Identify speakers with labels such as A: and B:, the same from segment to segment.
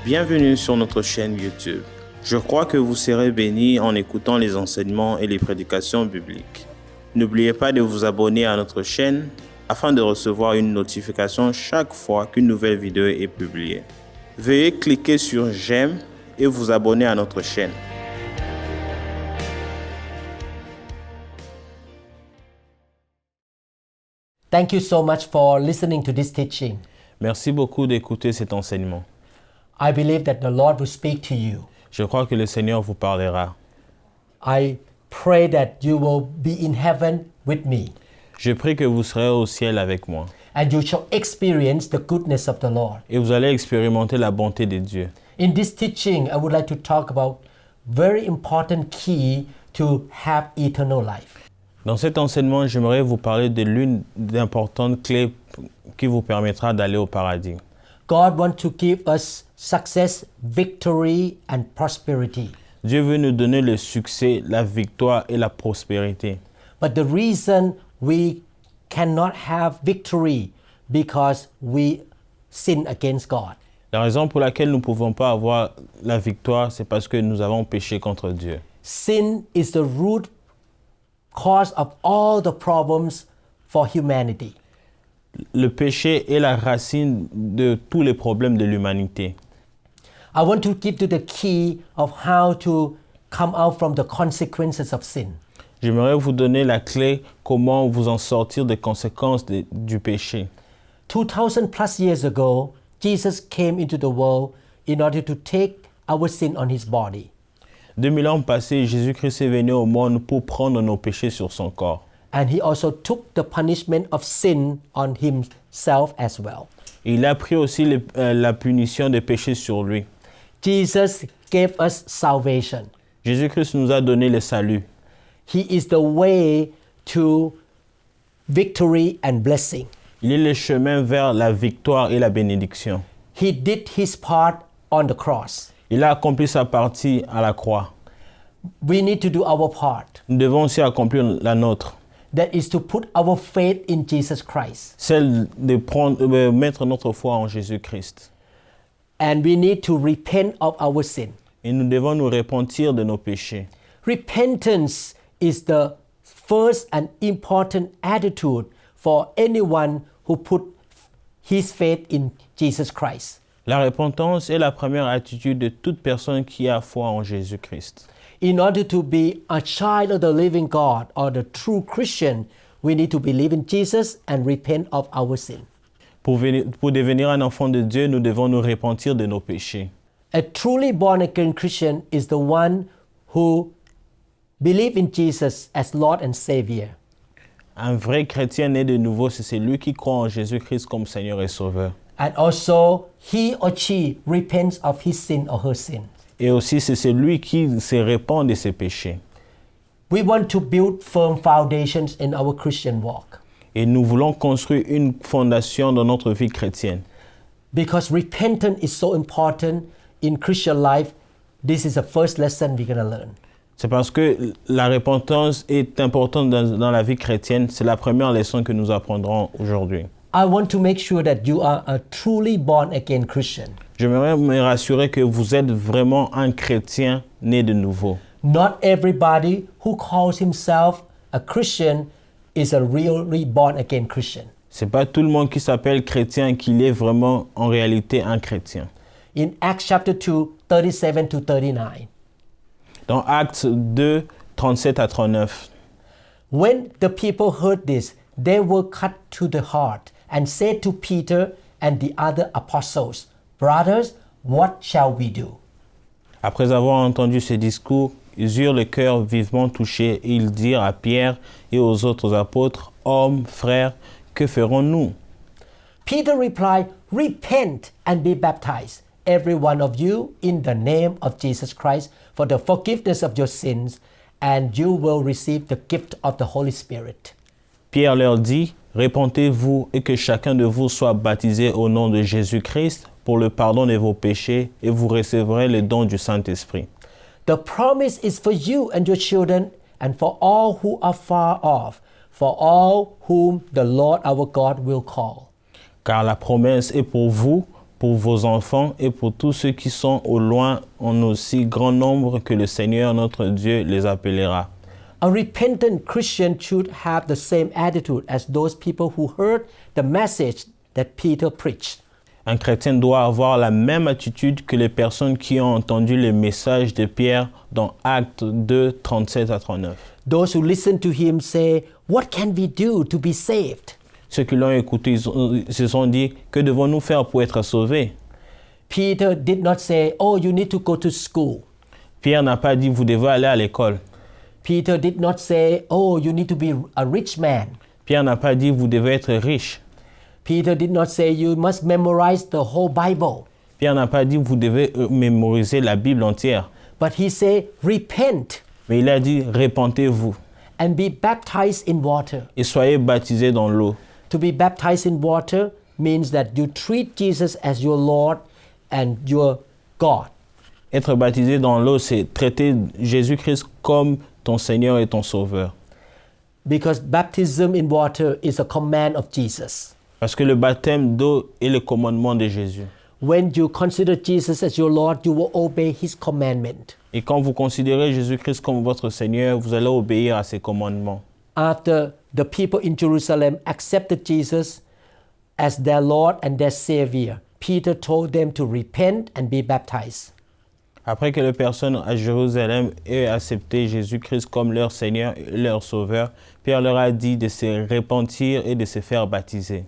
A: Bienvenue sur notre chaîne YouTube. Je crois que vous serez bénis en écoutant les enseignements et les prédications bibliques. N'oubliez pas de vous abonner à notre chaîne afin de recevoir une notification chaque fois qu'une nouvelle vidéo est publiée. Veuillez cliquer sur j'aime et vous abonner à notre chaîne.
B: Thank you so much for listening to this teaching.
A: Merci beaucoup d'écouter cet enseignement.
B: I believe that the Lord will speak to you.
A: Je crois que le Seigneur vous parlera.
B: I pray that you will be in heaven with me
A: Je prie que vous serez au ciel avec moi
B: and you shall experience the goodness of the Lord.
A: et vous allez expérimenter la bonté de Dieu.
B: In this teaching, I would like to talk about very important key to have eternal life.
A: Dans cet enseignement, j'aimerais vous parler de l'une des importantes clés qui vous permettra d'aller au paradis.
B: God wants to give us success, victory, and prosperity.
A: Dieu veut nous donner le succès, la victoire et la prospérité.
B: But the reason we cannot have victory because we sin against God.
A: La raison pour laquelle nous ne pouvons pas avoir la victoire, c'est parce que nous avons péché contre Dieu.
B: Sin is the root cause of all the problems for humanity.
A: Le péché est la racine de tous les problèmes de l'humanité.
B: I want to give you the key of how to come out from the consequences of sin.
A: J'aimerais vous donner la clé comment vous en sortir des conséquences du péché.
B: 2000 plus years ago, Jesus came into the world in order to take our sin on his body.
A: 2000 ans passés, Jésus-Christ est venu au monde pour prendre nos péchés sur son corps.
B: And he also took the punishment of sin on himself as well.
A: Il a pris aussi la punition des péchés sur lui.
B: Jesus gave us salvation.
A: Jésus-Christ nous a donné le salut.
B: He is the way to victory and blessing.
A: Il est le chemin vers la victoire et la bénédiction.
B: He did his part on the cross.
A: Il a accompli sa partie à la croix.
B: We need to do our part.
A: Nous devons aussi accomplir la nôtre.
B: That is to put our faith in Jesus Christ.
A: Celle de mettre notre foi en Jésus-Christ.
B: And we need to repent of our sin.
A: Et nous devons nous repentir de nos péchés.
B: Repentance is the first and important attitude for anyone who put his faith in Jesus Christ.
A: La repentance est la première attitude de toute personne qui a foi en Jésus-Christ.
B: In order to be a child of the living God or the true Christian, we need to believe in Jesus and repent of our sin.
A: Pour devenir un enfant de Dieu, nous devons nous repentir de nos péchés.
B: A truly born again Christian is the one who believes in Jesus as Lord and Savior.
A: Un vrai chrétien né de nouveau, c'est celui qui croit en Jésus-Christ comme Seigneur et Sauveur.
B: And also he or she repents of his sin or her sin.
A: Et aussi, c'est celui qui se repent de ses péchés.
B: We want to build firm foundations in our Christian walk.
A: Et nous voulons construire une fondation dans notre vie chrétienne.
B: Because repentance is so important in Christian life, this is the first lesson we're going to learn.
A: C'est parce que la repentance est importante dans la vie chrétienne. C'est la première leçon que nous apprendrons aujourd'hui.
B: I want to make sure that you are a truly born again Christian.
A: J'aimerais me rassurer que vous êtes vraiment un chrétien né de nouveau.
B: Not everybody who calls himself a Christian is a really born again Christian.
A: C'est pas tout le monde qui s'appelle chrétien qu'il est vraiment en réalité un chrétien.
B: In Acts chapter 2, 37 to 39.
A: Dans Actes 2, 37 à 39.
B: When the people heard this, they were cut to the heart and said to Peter and the other apostles, "Brothers, what shall we do?"
A: Après avoir entendu ces discours, ils eurent le cœur vivement touché et ils dirent à Pierre et aux autres apôtres, « Hommes, frères, que ferons-nous »
B: Peter replied, "Repent and be baptized, every one of you, in the name of Jesus Christ, for the forgiveness of your sins, and you will receive the gift of the Holy Spirit."
A: Pierre leur dit, « Repentez-vous et que chacun de vous soit baptisé au nom de Jésus-Christ pour le pardon de vos péchés et vous recevrez le don du Saint-Esprit.
B: The promise is for you and your children and for all who are far off, for all whom the Lord our God will call.
A: Car la promesse est pour vous, pour vos enfants et pour tous ceux qui sont au loin en aussi grand nombre que le Seigneur notre Dieu les appellera.
B: A repentant Christian should have the same attitude as those people who heard the message that Peter preached.
A: Un chrétien doit avoir la même attitude que les personnes qui ont entendu le message de Pierre dans Actes 2, 37 à 39.
B: Those who listen to him say, "What can we do to be saved?"
A: Ceux qui l'ont écouté ils se sont dit, que devons-nous faire pour être sauvés?
B: Peter did not say, "Oh, you need to go to school."
A: Pierre n'a pas dit, vous devez aller à l'école.
B: Peter did not say, "Oh, you need to be a rich man."
A: Pierre n'a pas dit, vous devez être riche.
B: Peter did not say, "You must memorize the whole Bible."
A: Pierre n'a pas dit, vous devez mémoriser la Bible entière.
B: But he said, "Repent
A: Mais il a dit, répentez-vous
B: and be baptized in water."
A: et soyez baptisés dans l'eau.
B: To be baptized in water means that you treat Jesus as your Lord and your God.
A: Être baptisé dans l'eau, c'est traiter Jésus-Christ comme ton Seigneur et ton Sauveur.
B: Because baptism in water is a command of Jesus.
A: Parce que le baptême d'eau est le commandement de Jésus.
B: When you consider Jesus as your Lord, you will obey his commandment.
A: Et quand vous considérez Jésus-Christ comme votre Seigneur, vous allez obéir à ses commandements.
B: After the people in Jerusalem accepted Jesus as their Lord and their Savior, Peter told them to repent and be baptized.
A: Après que les personnes à Jérusalem aient accepté Jésus-Christ comme leur Seigneur et leur Sauveur, Pierre leur a dit de se repentir et de se faire baptiser.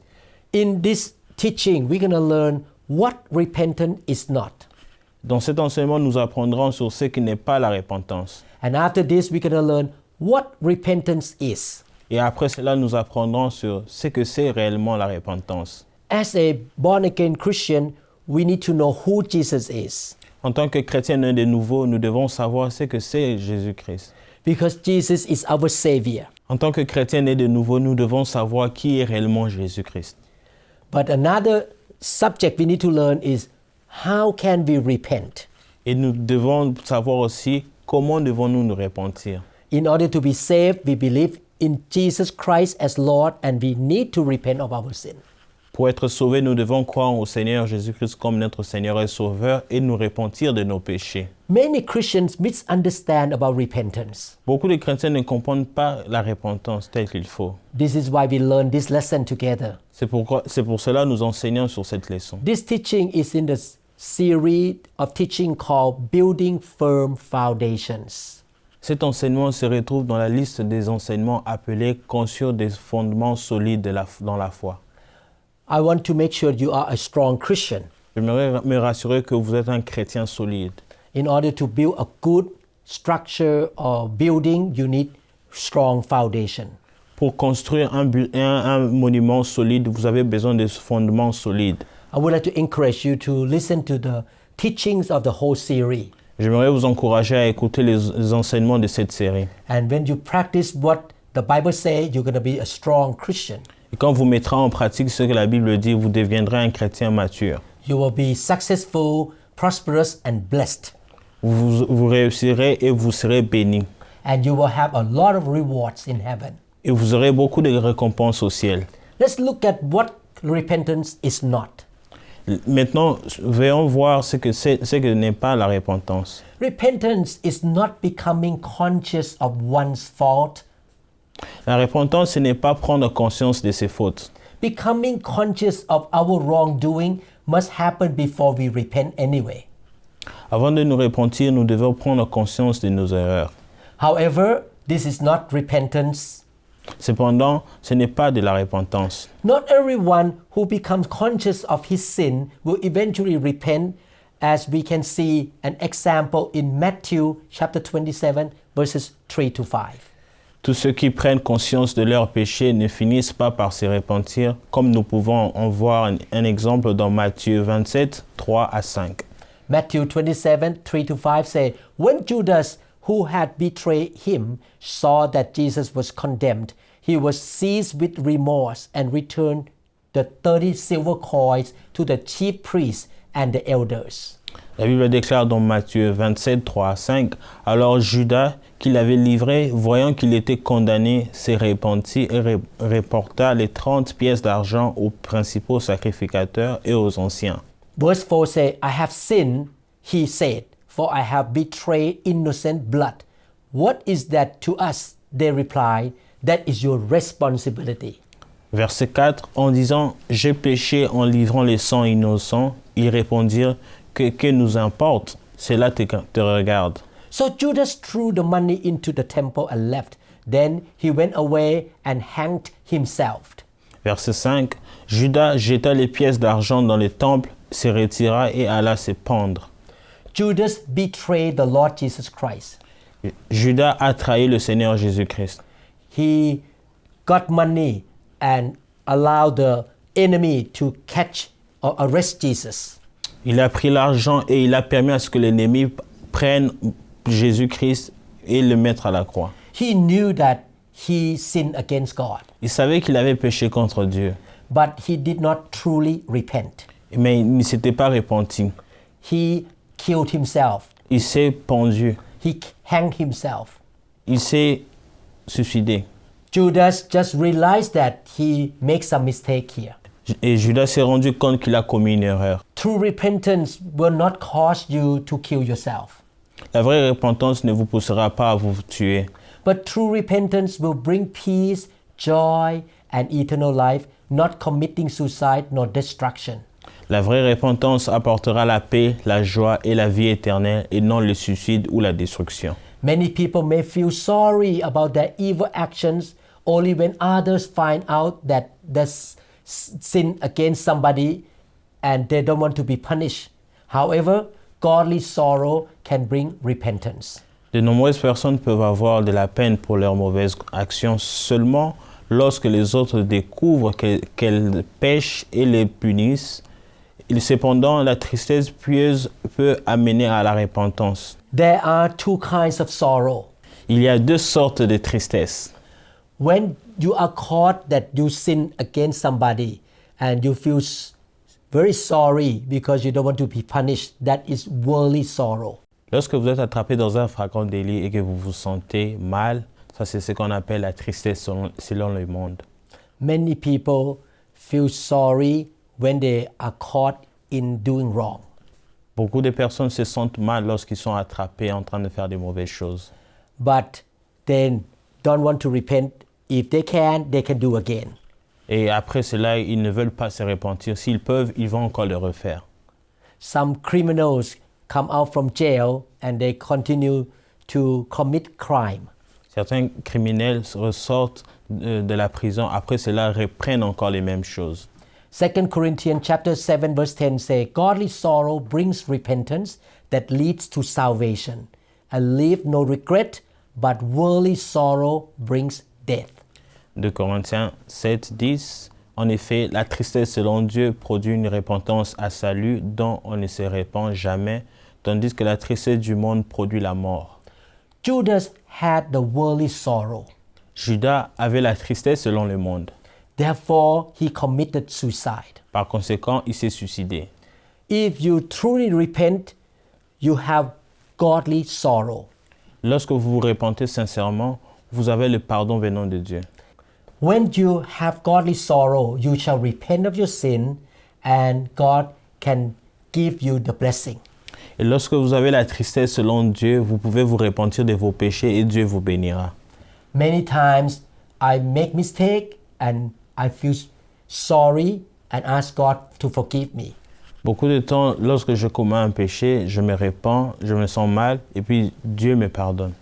B: In this teaching, we're going to learn what repentance is not.
A: Dans cet enseignement, nous apprendrons sur ce qui n'est pas la repentance.
B: And after this, we're going to learn what repentance is.
A: Et après cela, nous apprendrons sur ce que c'est réellement la repentance.
B: As a born-again Christian, we need to know who Jesus is.
A: En tant que chrétien né de nouveau, nous devons savoir ce que c'est Jésus-Christ.
B: Because Jesus is our Savior.
A: En tant que chrétien né de nouveau, nous devons savoir qui est réellement Jésus-Christ.
B: But another subject we need to learn is how can we repent?
A: Et nous devons savoir aussi comment devons-nous nous repentir.
B: In order to be saved, we believe in Jesus Christ as Lord and we need to repent of our sin.
A: Pour être sauvés, nous devons croire au Seigneur Jésus-Christ comme notre Seigneur et Sauveur et nous repentir de nos péchés.
B: Many Christians misunderstand about repentance.
A: Beaucoup de chrétiens ne comprennent pas la repentance telle qu'il faut.
B: This is why we learn this lesson together.
A: C'est pour cela que nous enseignons sur cette leçon.
B: This teaching is in the series of teaching called Building Firm Foundations.
A: Cet enseignement se retrouve dans la liste des enseignements appelés Construire des fondements solides dans la foi.
B: I want to make sure you are a strong Christian.
A: J'aimerais me rassurer que vous êtes un chrétien solide.
B: In order to build a good structure or building, you need strong foundation.
A: Pour construire un monument solide, vous avez besoin de fondements solides.
B: I would like to encourage you to listen to the teachings of the whole series.
A: J'aimerais vous encourager à écouter les enseignements de cette série.
B: And when you practice what the Bible says, you're going to be a strong Christian.
A: Et quand vous mettrez en pratique ce que la Bible dit, vous deviendrez un chrétien mature.
B: You will be successful, prosperous, and blessed.
A: Vous réussirez et vous serez bénis.
B: And you will have a lot of rewards in heaven.
A: Et vous aurez beaucoup de récompenses au ciel.
B: Let's look at what repentance is not.
A: Maintenant, voyons voir ce que n'est pas la repentance.
B: Repentance is not becoming conscious of one's fault.
A: La repentance, ce n'est pas prendre conscience de ses fautes.
B: Becoming conscious of our wrongdoing must happen before we repent anyway.
A: Avant de nous repentir, nous devons prendre conscience de nos erreurs.
B: However, this is not repentance.
A: Cependant, ce n'est pas de la repentance.
B: Not everyone who becomes conscious of his sin will eventually repent, as we can see an example in Matthew chapter 27, verses 3 to 5.
A: Tous ceux qui prennent conscience de leurs péchés ne finissent pas par se repentir, comme nous pouvons en voir un exemple dans Matthieu 27, 3 à 5.
B: Matthew 27, 3 to 5 say, When Judas, who had betrayed him, saw that Jesus was condemned, he was seized with remorse and returned the 30 silver coins to the chief priests and the elders.
A: La Bible déclare dans Matthieu 27, 3 à 5, « Alors Judas, qui l'avait livré, voyant qu'il était condamné, s'est repenti et reporta les 30 pièces d'argent aux principaux sacrificateurs et aux anciens. »
B: Verse 4 says, I have sinned, he said, for I have betrayed innocent blood. What is that to us? They replied, that is your responsibility.
A: Verset 4, en disant « J'ai péché en livrant les sangs innocents », ils répondirent « Que nous importe, cela te regarde. »
B: So Judas threw the money into the temple and left. Then he went away and hanged himself.
A: Verset 5, Judas jeta les pièces d'argent dans le temple, se retira et alla se pendre.
B: Judas betrayed the Lord Jesus Christ.
A: Judas a trahi le Seigneur Jésus-Christ.
B: He got money and allowed the enemy to catch or arrest Jesus.
A: Il a pris l'argent et il a permis à ce que l'ennemi prenne Jésus-Christ et le mette à la croix.
B: He knew that he sinned against God,
A: Il savait qu'il avait péché contre Dieu,
B: but he did not truly repent.
A: mais il ne s'était pas repenti.
B: He killed himself.
A: Il s'est pendu,
B: He hanged himself.
A: il s'est suicidé.
B: Judas just realized that he makes a mistake here.
A: Et Judas s'est rendu compte qu'il a commis une erreur.
B: True repentance will not cause you to kill yourself,
A: La vraie repentance ne vous poussera pas à vous tuer,
B: but true repentance will bring peace, joy, and eternal life, not committing suicide nor destruction.
A: La vraie repentance apportera la paix, la joie et la vie éternelle et non le suicide ou la destruction.
B: Many people may feel sorry about their evil actions only when others find out that they sin against somebody and they don't want to be punished. However, godly sorrow can bring repentance.
A: De nombreuses personnes peuvent avoir de la peine pour leurs mauvaises actions seulement lorsque les autres découvrent qu'elles pêchent et les punissent. Cependant, la tristesse pieuse peut amener à la repentance.
B: There are two kinds of sorrow.
A: Il y a deux sortes de tristesse.
B: When you are caught that you sin against somebody and you feel very sorry because you don't want to be punished, that is worldly sorrow.
A: Lorsque vous êtes attrapé dans un flagrant délit et que vous vous sentez mal, ça c'est ce qu'on appelle la tristesse selon le monde.
B: Many people feel sorry when they are caught in doing wrong.
A: Beaucoup de personnes se sentent mal lorsqu'ils sont attrapés en train de faire des mauvaises choses.
B: But they don't want to repent. If they can do again.
A: Et après cela, ils ne veulent pas se repentir. S'ils peuvent, ils vont encore le refaire.
B: Some criminals come out from jail and they continue to commit crime.
A: Certains criminels ressortent de la prison. Après cela, reprennent encore les mêmes choses.
B: 2 Corinthians chapter 7 verse 10 say, godly sorrow brings repentance that leads to salvation, and leave no regret, but worldly sorrow brings death.
A: 2 Corinthiens 7, 10. En effet, la tristesse selon Dieu produit une repentance à salut dont on ne se repent jamais, tandis que la tristesse du monde produit la mort.
B: Judas had the worldly sorrow.
A: Judas avait la tristesse selon le monde.
B: Therefore, he committed suicide.
A: Par conséquent, il s'est suicidé.
B: If you truly repent, you have godly sorrow.
A: Lorsque vous vous repentez sincèrement, vous avez le pardon venant de Dieu.
B: When you have godly sorrow, you shall repent of your sin, and God can give you the blessing.
A: Et lorsque vous avez la tristesse selon Dieu, vous pouvez vous repentir de vos péchés et Dieu vous bénira.
B: Many times I make mistake and I feel sorry and ask God to forgive me.
A: Beaucoup de temps, lorsque je commets un péché, je me repens, je me sens mal et puis Dieu me pardonne.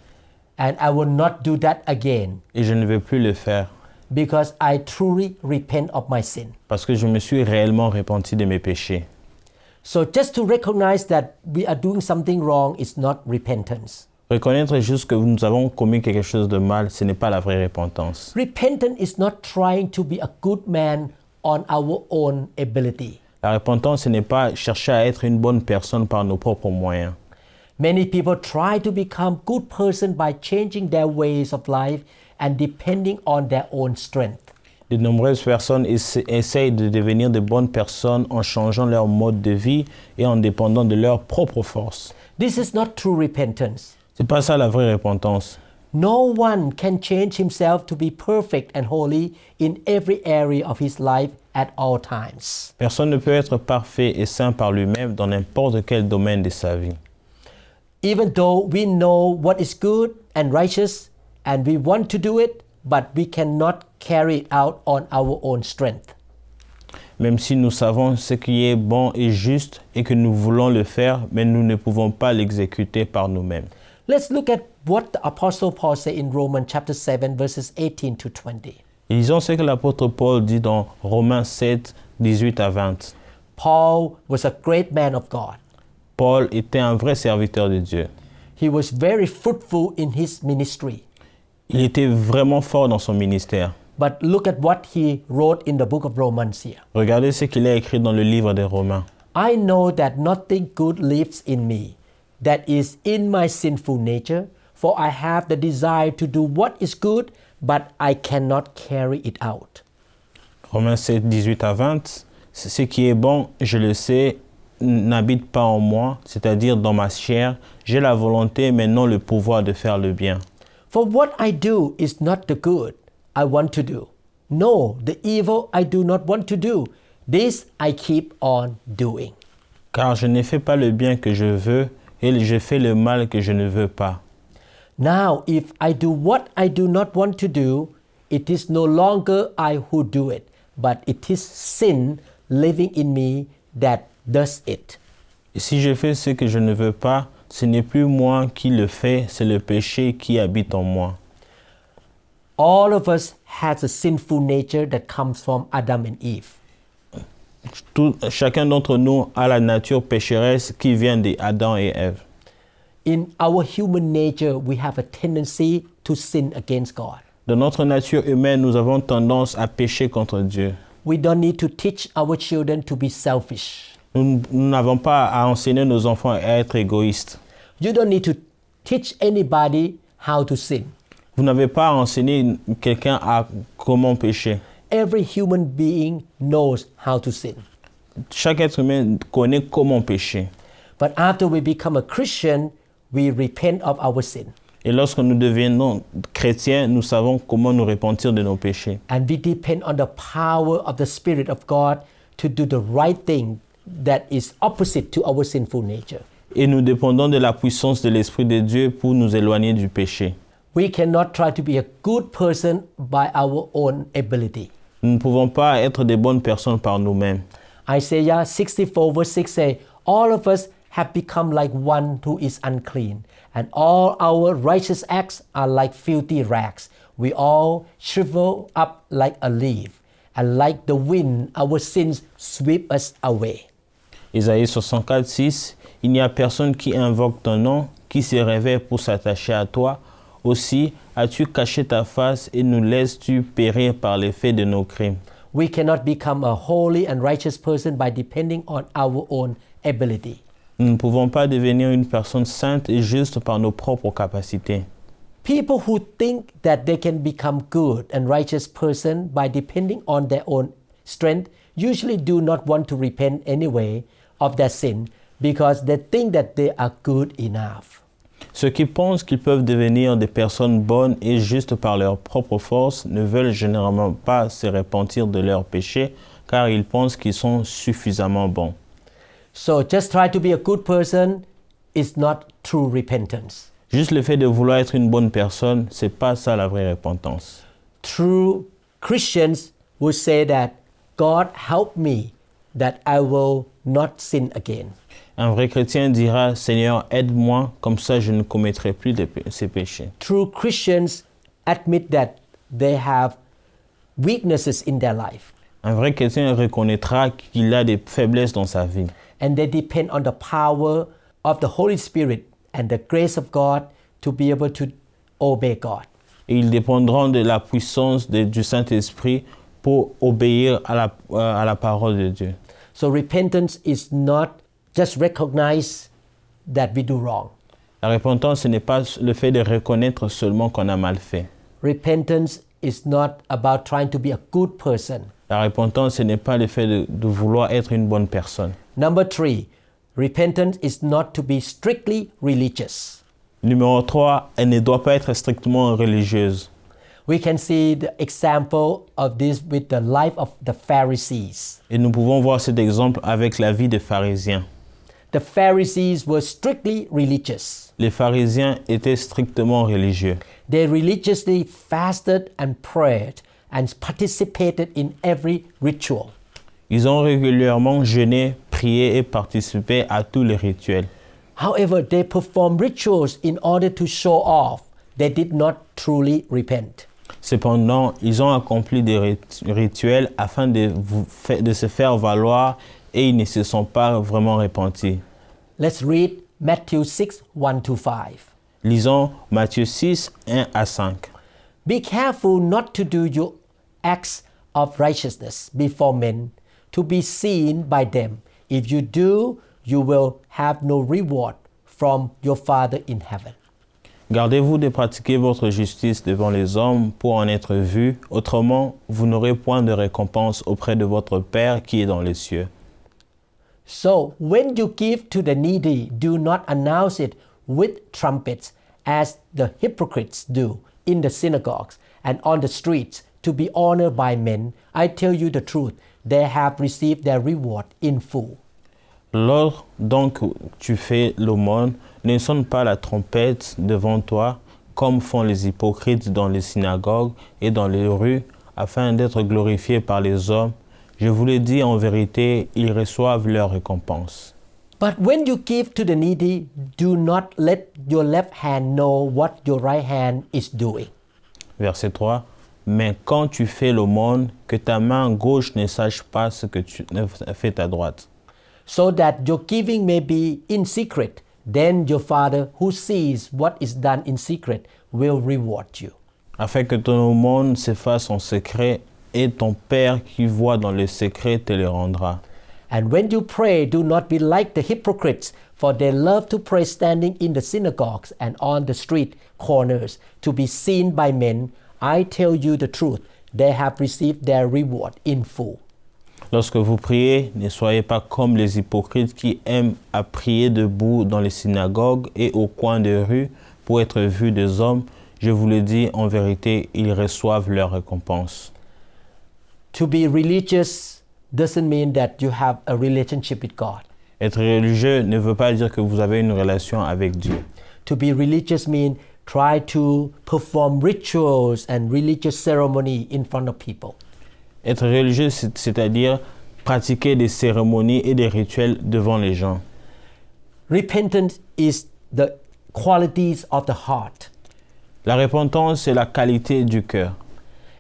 B: And I will not do that again
A: Et je ne vais plus le faire
B: because I truly repent of my sin.
A: parce que je me suis réellement repenti de mes péchés.
B: So just to recognize that we are doing something wrong is not repentance.
A: Reconnaître juste que nous avons commis quelque chose de mal, ce n'est pas la vraie repentance.
B: Repentance is not trying to be a good man on our own ability.
A: La repentance, ce n'est pas chercher à être une bonne personne par nos propres moyens.
B: Many people try to become good person by changing their ways of life and depending on their own strength.
A: De nombreuses personnes essayent de devenir de bonnes personnes en changeant leur mode de vie et en dépendant de leur propre force.
B: This is not true repentance.
A: C'est pas ça la vraie repentance.
B: No one can change himself to be perfect and holy in every area of his life at all times.
A: Personne ne peut être parfait et saint par lui-même dans n'importe quel domaine de sa vie.
B: Even though we know what is good and righteous and we want to do it, but we cannot carry it out on our own strength.
A: Même si nous savons ce qui est bon et juste et que nous voulons le faire, mais nous ne pouvons pas l'exécuter par nous-mêmes.
B: Let's look at what the Apostle Paul said in Romans chapter 7 verses 18 to 20.
A: Lisons ce que l'apôtre Paul dit dans Romains 7, 18 à 20.
B: Paul was a great man of God.
A: Paul était un vrai serviteur de Dieu.
B: He was very fruitful in his ministry.
A: Il était vraiment fort dans son ministère.
B: But look at what he wrote in the book of Romans here.
A: Regardez ce qu'il a écrit dans le livre des Romains.
B: I know that nothing good lives in me, that is in my sinful nature, for I have the desire to do what is good, but I cannot carry it out.
A: Romains 7, 18 à 20. Ce qui est bon, je le sais, n'habite pas en moi, c'est-à-dire dans ma chair. J'ai la volonté, mais non le pouvoir de faire le bien.
B: For what I do is not the good I want to do. No, the evil I do not want to do. This I keep on doing.
A: Car je ne fais pas le bien que je veux, et je fais le mal que je ne veux pas.
B: Now, if I do what I do not want to do, it is no longer I who do it, but it is sin living in me that does it.
A: Et si je fais ce que je ne veux pas, ce n'est plus moi qui le fais, c'est le péché qui habite en moi.
B: All of us has a sinful nature that comes from Adam and Eve.
A: Chacun d'entre nous a la nature pécheresse qui vient d'Adam et Ève.
B: In our human nature, we have a tendency to sin against God.
A: Dans notre nature humaine, nous avons tendance à pécher contre Dieu.
B: We don't need to teach our children to be selfish.
A: Nous n'avons pas à enseigner nos enfants à être égoïstes.
B: You don't need to teach anybody how to sin.
A: Vous n'avez pas à enseigner quelqu'un à comment pécher.
B: Every human being knows how to sin.
A: Chaque être humain connaît comment pécher.
B: But after we become a Christian, we repent of our sin.
A: Et lorsque nous devenons chrétiens, nous savons comment nous repentir de nos péchés.
B: And we depend on the power of the Spirit of God to do the right thing that is opposite to our sinful nature.
A: Et nous dépendons de la puissance de l'Esprit de Dieu pour nous éloigner du péché.
B: We cannot try to be a good person by our own ability.
A: Nous ne pouvons pas être des bonnes personnes par nous-mêmes.
B: Isaiah 64 verse 6 say, all of us have become like one who is unclean, and all our righteous acts are like filthy rags. We all shrivel up like a leaf, and like the wind, our sins sweep us away.
A: Isaïe 64, 6. Il n'y a personne qui invoque ton nom, qui se réveille pour s'attacher à toi. Aussi, as-tu caché ta face et nous laisses-tu périr par l'effet de nos crimes?
B: We cannot become a holy and righteous person by depending on our own ability.
A: Nous ne pouvons pas devenir une personne sainte et juste par nos propres capacités.
B: People who think that they can become good and righteous person by depending on their own strength usually do not want to repent anyway of their sin because they think that they are good enough.
A: Ceux qui pensent qu'ils peuvent devenir des personnes bonnes et justes par leur propre force ne veulent généralement pas se repentir de leurs péchés car ils pensent qu'ils sont suffisamment bons.
B: So just try to be a good person is not true repentance.
A: Juste le fait de vouloir être une bonne personne, c'est pas ça la vraie repentance.
B: True Christians will say that God help me that I will not sin again.
A: Un vrai chrétien dira, Seigneur, aide-moi, comme ça je ne commettrai plus ces péchés.
B: True Christians admit that they have weaknesses in their life.
A: Un vrai chrétien reconnaîtra qu'il a des faiblesses dans sa vie.
B: And they depend on the power of the Holy Spirit and the grace of God to be able to obey God.
A: Et ils dépendront de la puissance du Saint-Esprit pour obéir à la parole de Dieu.
B: So repentance is not just recognize that we do wrong.
A: La repentance, ce n'est pas le fait de reconnaître seulement qu'on a mal fait.
B: Repentance is not about trying to be a good person.
A: La repentance, ce n'est pas le fait de vouloir être une bonne personne.
B: Number 3, repentance is not to be strictly religious.
A: Numéro 3, elle ne doit pas être strictement religieuse.
B: We can see the example of this with the life of the Pharisees.
A: Et nous pouvons voir cet exemple avec la vie des pharisiens.
B: The Pharisees were strictly religious.
A: Les pharisiens étaient strictement religieux.
B: They religiously fasted and prayed and participated in every ritual.
A: Ils ont régulièrement jeûné, prié et participé à tous les rituels.
B: However, they performed rituals in order to show off. They did not truly repent.
A: Cependant, ils ont accompli des rituels afin de se faire valoir et ils ne se sont pas vraiment repentis.
B: Let's read Matthew 6, 1-5.
A: Lisons Matthieu 6, 1 à 5.
B: Be careful not to do your acts of righteousness before men, to be seen by them. If you do, you will have no reward from your Father in heaven.
A: Gardez-vous de pratiquer votre justice devant les hommes pour en être vus, autrement, vous n'aurez point de récompense auprès de votre Père qui est dans les cieux.
B: So, when you give to the needy, do not announce it with trumpets, as the hypocrites do in the synagogues and on the streets, to be honored by men. I tell you the truth, they have received their reward in full.
A: Lors donc tu fais l'aumône, ne sonne pas la trompette devant toi, comme font les hypocrites dans les synagogues et dans les rues, afin d'être glorifiés par les hommes. Je vous le dis en vérité, ils reçoivent leur récompense.
B: But when you give to the needy, do not let your left hand know what your right hand is doing.
A: Verset 3. Mais quand tu fais l'aumône, que ta main gauche ne sache pas ce que tu fais ta droite.
B: So that your giving may be in secret, then your Father who sees what is done in secret will reward you.
A: Afin que ton aumône se fasse en secret, et ton Père qui voit dans le secret te le rendra.
B: And when you pray, do not be like the hypocrites, for they love to pray standing in the synagogues and on the street corners to be seen by men. I tell you the truth, they have received their reward in full.
A: Lorsque vous priez, ne soyez pas comme les hypocrites qui aiment à prier debout dans les synagogues et au coin des rues pour être vus des hommes. Je vous le dis en vérité, ils reçoivent leur récompense.
B: To be religious doesn't mean that you have a relationship with God.
A: Être religieux ne veut pas dire que vous avez une relation avec Dieu.
B: To be religious means try to perform rituals and religious ceremony in front of people.
A: Être religieux, c'est-à-dire pratiquer des cérémonies et des rituels devant les gens.
B: Repentance is the qualities of the heart.
A: La repentance, c'est la qualité du cœur.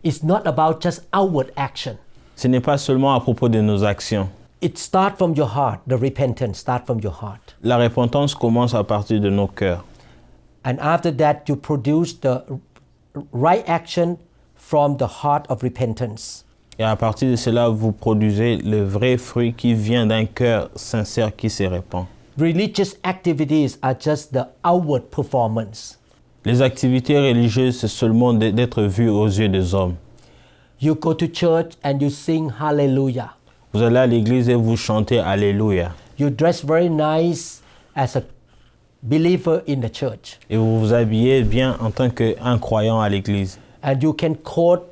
B: It's not about just outward action.
A: Ce n'est pas seulement à propos de nos actions.
B: It starts from your heart. The repentance starts from your heart.
A: La repentance commence à partir de nos cœurs.
B: And after that, you produce the right action from the heart of repentance.
A: Et à partir de cela, vous produisez le vrai fruit qui vient d'un cœur sincère qui se répand.
B: Religious activities are just the outward performance.
A: Les activités religieuses, c'est seulement d'être vues aux yeux des hommes.
B: You go to church and you sing hallelujah.
A: Vous allez à l'église et vous chantez Alléluia.
B: You dress very nice as a believer in the church.
A: Et vous vous habillez bien en tant qu'un croyant à l'église.
B: And you can quote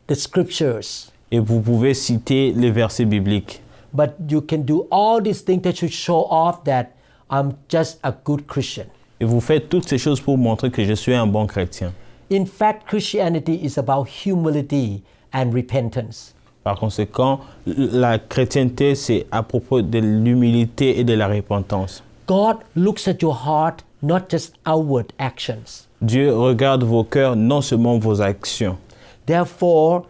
B: the scriptures.
A: Et vous pouvez citer les versets bibliques.
B: But you can do all these things that should show off that I'm just a good Christian.
A: Et vous faites toutes ces choses pour montrer que je suis un bon chrétien.
B: In fact, Christianity is about humility and repentance.
A: Par conséquent, la chrétienté, c'est à propos de l'humilité et de la repentance.
B: God looks at your heart, not just outward actions.
A: Dieu regarde vos cœurs, non seulement vos actions.
B: Therefore,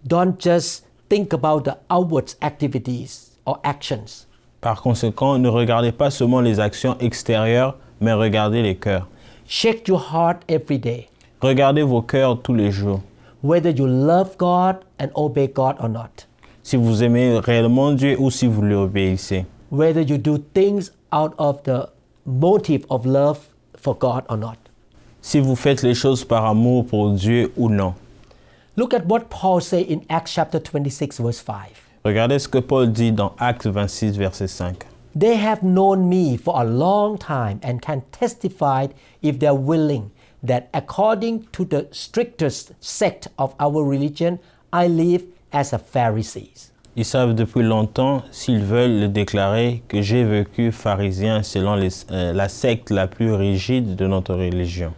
B: don't just think about the outward activities or actions.
A: Par conséquent, ne regardez pas seulement les actions extérieures, mais regardez les cœurs.
B: Check your heart every day,
A: Regardez vos cœurs tous les jours.
B: whether you love God and obey God or not.
A: Si vous aimez réellement Dieu ou si vous lui obéissez.
B: Whether you do things out of the motive of love for God or not.
A: Si vous faites les choses par amour pour Dieu ou non.
B: Look at what Paul said in Acts chapter 26 verse 5.
A: Regardez ce que Paul dit dans Actes 26, verset 5.
B: They have known me for a long time and can testify, if they are willing, that according to the strictest sect of our religion, I live as a Pharisee.
A: Ils savent depuis longtemps, s'ils veulent le déclarer, que j'ai vécu pharisien selon la secte la plus rigide de notre religion.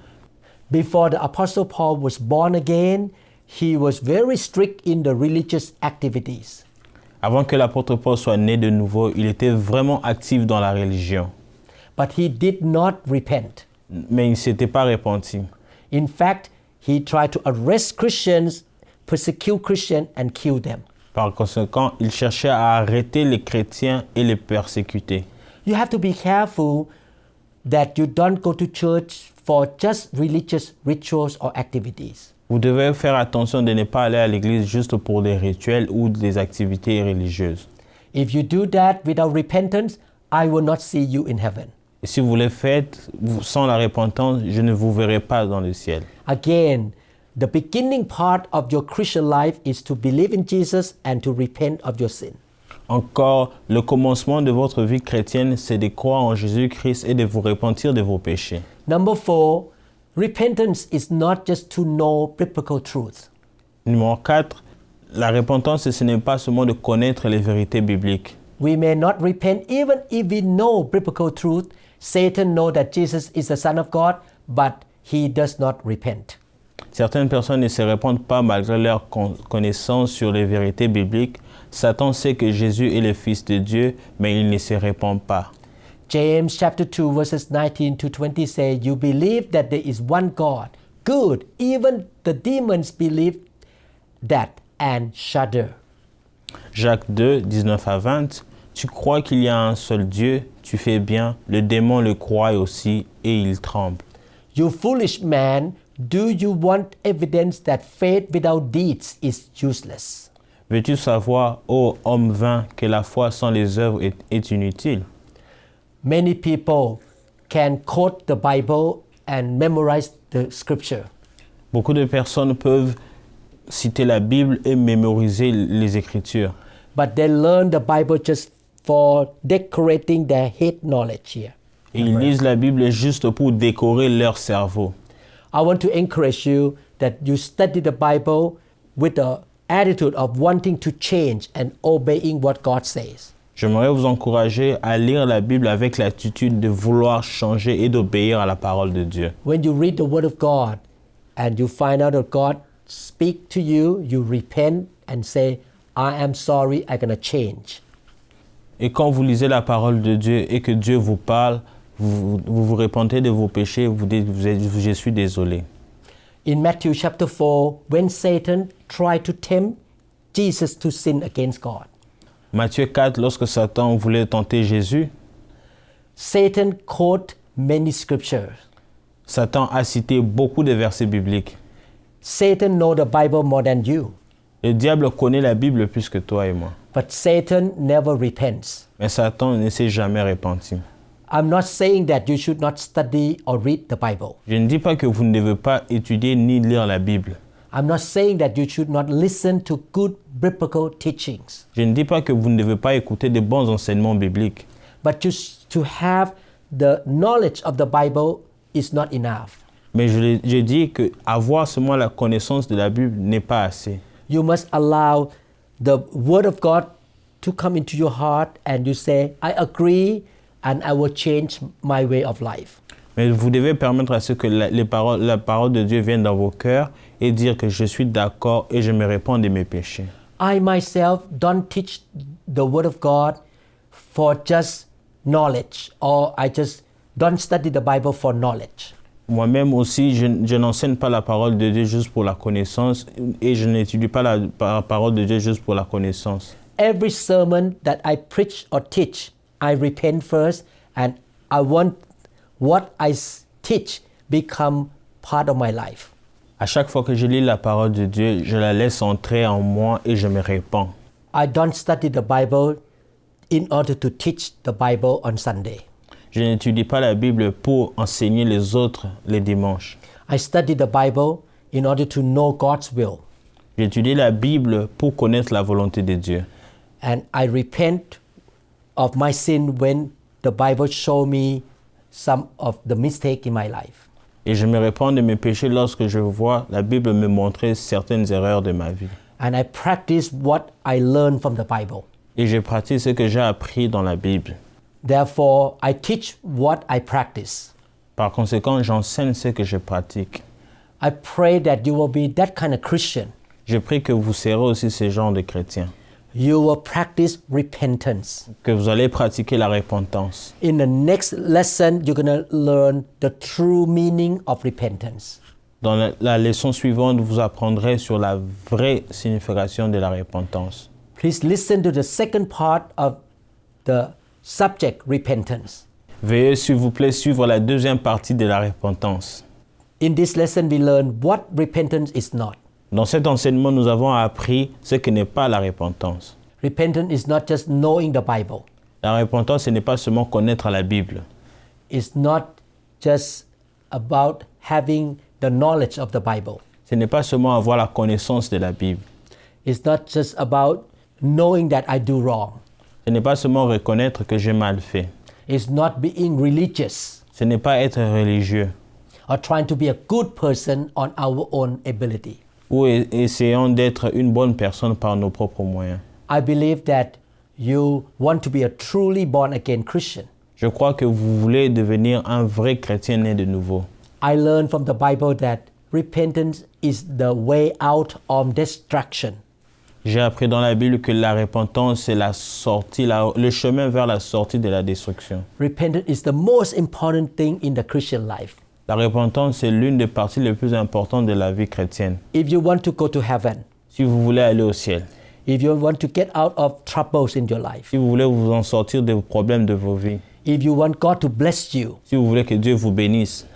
B: Before the Apostle Paul was born again, he was very strict in the religious activities.
A: Avant que l'apôtre Paul soit né de nouveau, il était vraiment actif dans la religion.
B: But he did not repent.
A: Mais il ne s'était pas repenti.
B: In fact, he tried to arrest Christians, persecute Christians, and kill them.
A: Par conséquent, il cherchait à arrêter les chrétiens et les persécuter.
B: You have to be careful that you don't go to church for just religious rituals or activities.
A: Vous devez faire attention de ne pas aller à l'église juste pour des rituels ou des activités religieuses.
B: If you do that without repentance, I will not see you in heaven.
A: Et si vous le faites sans la repentance, je ne vous verrai pas dans le ciel.
B: Again, the beginning part of your Christian life is to believe in Jesus and to repent of your sin.
A: Encore, le commencement de votre vie chrétienne, c'est de croire en Jésus-Christ et de vous repentir de vos péchés.
B: Number 4, repentance is not just to know biblical truth.
A: Numéro 4, la repentance, ce n'est pas seulement de connaître les vérités bibliques.
B: We may not repent even if we know biblical truth. Satan knows that Jesus is the Son of God, but he does not repent.
A: Certaines personnes ne se repentent pas malgré leur connaissance sur les vérités bibliques. Satan sait que Jésus est le Fils de Dieu, mais il ne se repent pas.
B: James chapter 2 verses 19 to 20 say, you believe that there is one God. Good. Even the demons believe that and shudder.
A: Jacques 2, 19 à 20. Tu crois qu'il y a un seul Dieu, tu fais bien. Le démon le croit aussi et il tremble.
B: You foolish man, do you want evidence that faith without deeds is useless?
A: Veux-tu savoir, ô homme vain, que la foi sans les œuvres est inutile?
B: Many people can quote the Bible and memorize the scripture.
A: Beaucoup de personnes peuvent citer la Bible et mémoriser les Écritures.
B: But they learn the Bible just for decorating their head knowledge here.
A: Et ils lisent la Bible juste pour décorer leur cerveau.
B: I want to encourage you that you study the Bible with the attitude of wanting to change and obeying what God says.
A: J'aimerais vous encourager à lire la Bible avec l'attitude de vouloir changer et d'obéir à la parole de Dieu.
B: When you read the Word of God and you find out that God speaks to you, you repent and say, I am sorry, I'm going to change.
A: Et quand vous lisez la parole de Dieu et que Dieu vous parle, vous repentez de vos péchés, vous dites, je suis désolé.
B: In Matthew chapter 4, when Satan tried to tempt Jesus to sin against God,
A: Matthieu 4, lorsque Satan voulait tenter Jésus,
B: Satan quoted many scriptures.
A: Satan a cité beaucoup de versets bibliques.
B: Satan knows the Bible more than you,
A: Le diable connaît la Bible plus que toi et moi.
B: but Satan never repents.
A: Mais Satan ne s'est jamais repenti.
B: I'm not saying that you should not study or read the Bible.
A: Je ne dis pas que vous ne devez pas étudier ni lire la Bible.
B: I'm not saying that you should not listen to good biblical teachings.
A: Je ne dis pas que vous ne devez pas écouter de bons enseignements bibliques.
B: But just to have the knowledge of the Bible is not enough.
A: Mais je dis que avoir seulement la connaissance de la Bible n'est pas assez.
B: You must allow the Word of God to come into your heart and you say, I agree and I will change my way of life.
A: Mais vous devez permettre à ce que la parole de Dieu vienne dans vos cœurs et dire que je suis d'accord et je me répands de mes péchés.
B: I myself don't teach the Word of God for just knowledge, or I just don't study the Bible for knowledge.
A: Moi-même aussi, je n'enseigne pas la parole de Dieu juste pour la connaissance et je n'étudie pas la parole de Dieu juste pour la connaissance.
B: Every sermon that I preach or teach, I repent first and I want what I teach become part of my life.
A: À chaque fois que je lis la parole de Dieu, je la laisse entrer en moi et je me répands.
B: I don't study the Bible in order to teach the Bible on Sunday.
A: Je n'étudie pas la Bible pour enseigner les autres les dimanches.
B: I study the Bible in order to know God's will.
A: J'étudie la Bible pour connaître la volonté de Dieu.
B: And I repent of my sin when the Bible showed me some of the mistake in my life.
A: Et je me répands de mes péchés lorsque je vois la Bible me montrer certaines erreurs de ma vie.
B: And I practice what I learned from the Bible.
A: Et je pratique ce que j'ai appris dans la Bible.
B: Therefore, I teach what I practice.
A: Par conséquent, j'enseigne ce que je pratique.
B: I pray that you will be that kind of Christian.
A: Je prie que vous serez aussi ce genre de chrétien.
B: You will practice repentance.
A: Que vous allez pratiquer la repentance.
B: In the next lesson, you're going to learn the true meaning of repentance.
A: Dans la leçon suivante, vous apprendrez sur la vraie signification de la repentance.
B: Please listen to the second part of the subject, repentance.
A: Veuillez, s'il vous plaît, suivre la deuxième partie de la repentance.
B: In this lesson, we learn what repentance is not.
A: Dans cet enseignement, nous avons appris ce que n'est pas la repentance.
B: Repentance is not just knowing the Bible.
A: La repentance, ce n'est pas seulement connaître la Bible.
B: It's not just about having the knowledge of the Bible.
A: Ce n'est pas seulement avoir la connaissance de la Bible.
B: It's not just about knowing that I do wrong.
A: Ce n'est pas seulement reconnaître que j'ai mal fait.
B: It's not being religious
A: Ce n'est pas être religieux
B: or trying to be a good person on our own ability.
A: ou essayant d'être une bonne personne par nos propres moyens.
B: I believe that you want to be a truly born again Christian.
A: Je crois que vous voulez devenir un vrai chrétien né de nouveau.
B: I learned from the Bible that repentance is the way out of destruction.
A: J'ai appris dans la Bible que la repentance, c'est la sortie, le chemin vers la sortie de la destruction.
B: Repentance is the most important thing in the Christian life.
A: La repentance, c'est l'une des parties les plus importantes de la vie chrétienne.
B: If you want to go to heaven,
A: Si vous voulez aller au ciel,
B: if you want to get out of troubles in your life,
A: si vous voulez vous en sortir des problèmes de vos vies,
B: if you want God to bless you,
A: si vous voulez que Dieu vous bénisse,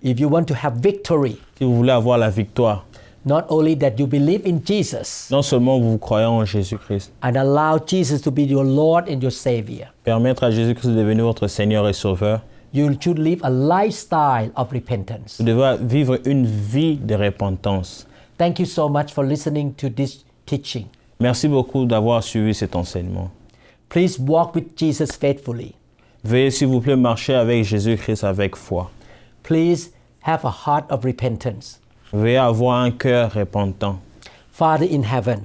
B: if you want to have victory,
A: si vous voulez avoir la victoire,
B: not only that you believe in Jesus
A: non seulement vous croyez en Jésus-Christ,
B: and allow Jesus to be your Lord and your Savior,
A: permettre à Jésus-Christ de devenir votre Seigneur et Sauveur,
B: you should live a lifestyle of repentance.
A: vous devez vivre une vie de repentance.
B: Thank you so much for listening to this teaching.
A: Merci beaucoup d'avoir suivi cet enseignement.
B: Please walk with Jesus faithfully.
A: Veuillez s'il vous plaît marcher avec Jésus-Christ avec foi.
B: Please have a heart of repentance.
A: Veuillez avoir un cœur repentant.
B: Father in heaven,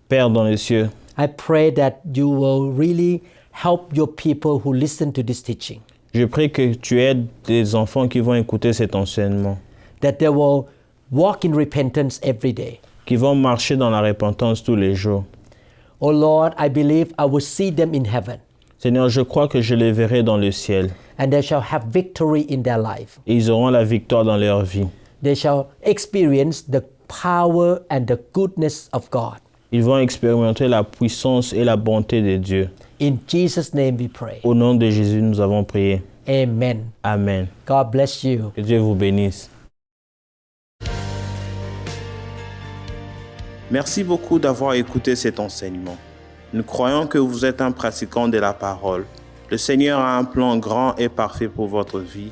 A: Père dans les cieux,
B: I pray that you will really help your people who listen to this teaching,
A: je prie que tu aides des enfants qui vont écouter cet enseignement,
B: that they will walk in repentance every day.
A: qui vont marcher dans la repentance tous les jours.
B: Oh Lord, I believe I will see them in heaven,
A: Seigneur, je crois que je les verrai dans le ciel.
B: and they shall have victory in their life.
A: Et ils auront la victoire dans leur vie.
B: They shall experience the power and the goodness of God.
A: Ils vont expérimenter la puissance et la bonté de Dieu.
B: In Jesus' name we pray.
A: Au nom de Jésus, nous avons prié.
B: Amen.
A: Amen.
B: God bless you.
A: Que Dieu vous bénisse.
C: Merci beaucoup d'avoir écouté cet enseignement. Nous croyons que vous êtes un pratiquant de la parole. Le Seigneur a un plan grand et parfait pour votre vie.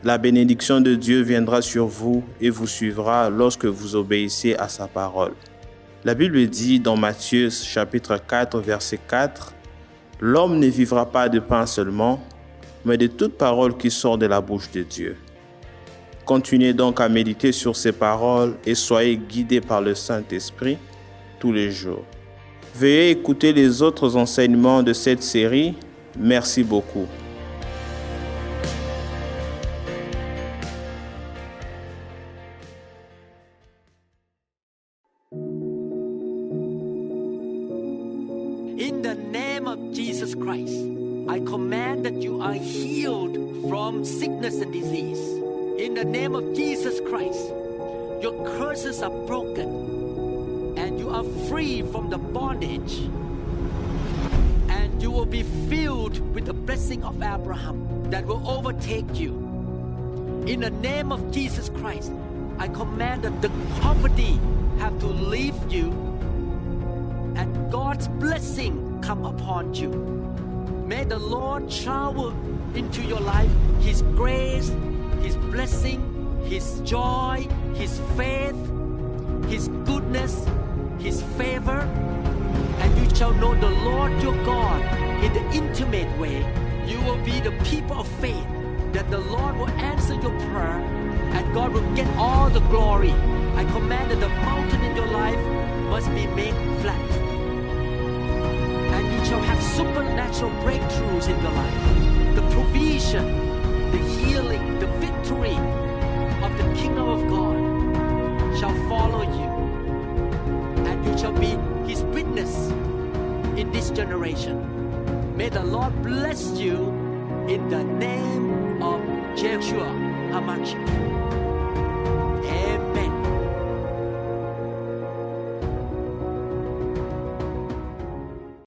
C: La bénédiction de Dieu viendra sur vous et vous suivra lorsque vous obéissez à sa parole. La Bible dit dans Matthieu chapitre 4 verset 4, « L'homme ne vivra pas de pain seulement, mais de toute parole qui sort de la bouche de Dieu. » Continuez donc à méditer sur ces paroles et soyez guidés par le Saint-Esprit tous les jours. Veuillez écouter les autres enseignements de cette série. Merci beaucoup.
B: In the name of Jesus Christ, I command that you are healed from sickness and disease. In the name of Jesus Christ, your curses are broken and you are free from the bondage. And you will be filled with the blessing of Abraham that will overtake you. In the name of Jesus Christ, I command that the poverty have to leave you and God's blessing come upon you. May the Lord shower into your life His grace, His blessing, His joy, His faith, His goodness, His favor, and you shall know the Lord your God in the intimate way. You will be the people of faith, that the Lord will answer your prayer and God will get all the glory. I command that the mountain in your life must be made flat. And you shall have supernatural breakthroughs in your life. The provision, the healing, the victory of the kingdom of God shall follow you. And you shall be His witness in this generation. May the Lord bless you in the name of Yeshua HaMashiach.